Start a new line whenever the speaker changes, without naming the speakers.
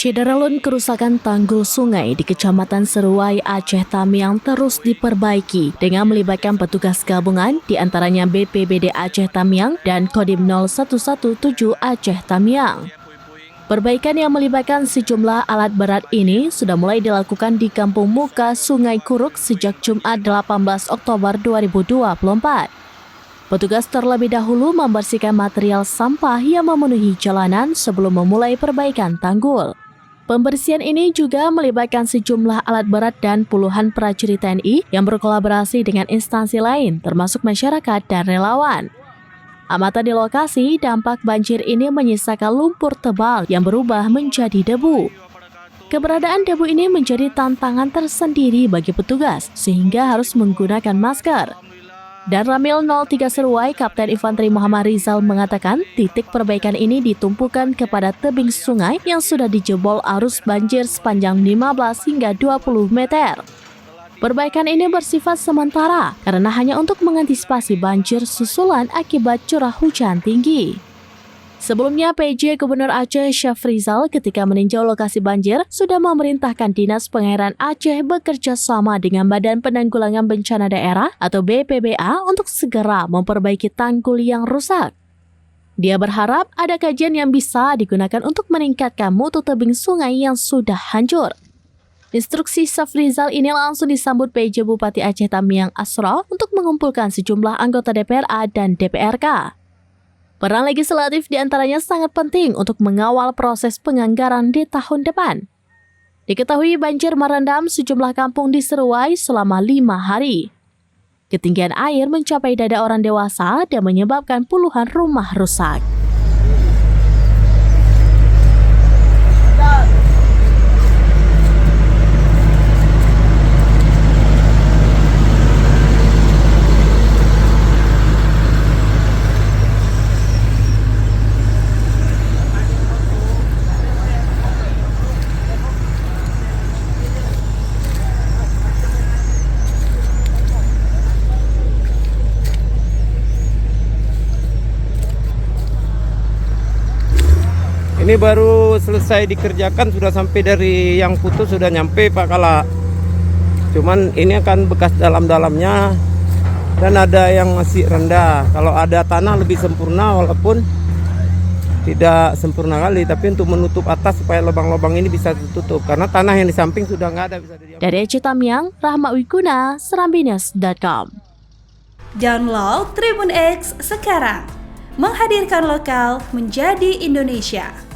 Syederalun kerusakan tanggul sungai di Kecamatan Seruai, Aceh Tamiang terus diperbaiki dengan melibatkan petugas gabungan di antaranya BPBD Aceh Tamiang dan Kodim 0117 Aceh Tamiang. Perbaikan yang melibatkan sejumlah alat berat ini sudah mulai dilakukan di Kampung Muka Sungai Kuruk sejak Jumat 18 Oktober 2024. Petugas terlebih dahulu membersihkan material sampah yang memenuhi jalanan sebelum memulai perbaikan tanggul. Pembersihan ini juga melibatkan sejumlah alat berat dan puluhan prajurit TNI yang berkolaborasi dengan instansi lain, termasuk masyarakat dan relawan. Amatan di lokasi, dampak banjir ini menyisakan lumpur tebal yang berubah menjadi debu. Keberadaan debu ini menjadi tantangan tersendiri bagi petugas, sehingga harus menggunakan masker. Dan Ramil 03 Seruai, Kapten Infanteri Muhammad Rizal mengatakan titik perbaikan ini ditumpukan kepada tebing sungai yang sudah dijebol arus banjir sepanjang 15 hingga 20 meter. Perbaikan ini bersifat sementara karena hanya untuk mengantisipasi banjir susulan akibat curah hujan tinggi. Sebelumnya, PJ Gubernur Aceh Syafrizal ketika meninjau lokasi banjir sudah memerintahkan Dinas Pengairan Aceh bekerja sama dengan Badan Penanggulangan Bencana Daerah atau BPBA untuk segera memperbaiki tanggul yang rusak. Dia berharap ada kajian yang bisa digunakan untuk meningkatkan mutu tebing sungai yang sudah hancur. Instruksi Syafrizal ini langsung disambut PJ Bupati Aceh Tamiang Asra untuk mengumpulkan sejumlah anggota DPRA dan DPRK. Peran legislatif diantaranya sangat penting untuk mengawal proses penganggaran di tahun depan. Diketahui banjir merendam sejumlah kampung di Seruai selama 5 hari. Ketinggian air mencapai dada orang dewasa dan menyebabkan puluhan rumah rusak.
Ini baru selesai dikerjakan, sudah sampai dari yang putus sudah nyampe Pak Kala. Cuman ini akan bekas dalam-dalamnya dan ada yang masih rendah. Kalau ada tanah lebih sempurna walaupun tidak sempurna kali, tapi untuk menutup atas supaya lubang-lubang ini bisa ditutup. Karena tanah yang di samping sudah nggak ada. Bisa
Dari Aceh Tamiang, Rahma Wiguna, Serambinas.com.
Download Tribun X sekarang, menghadirkan lokal menjadi Indonesia.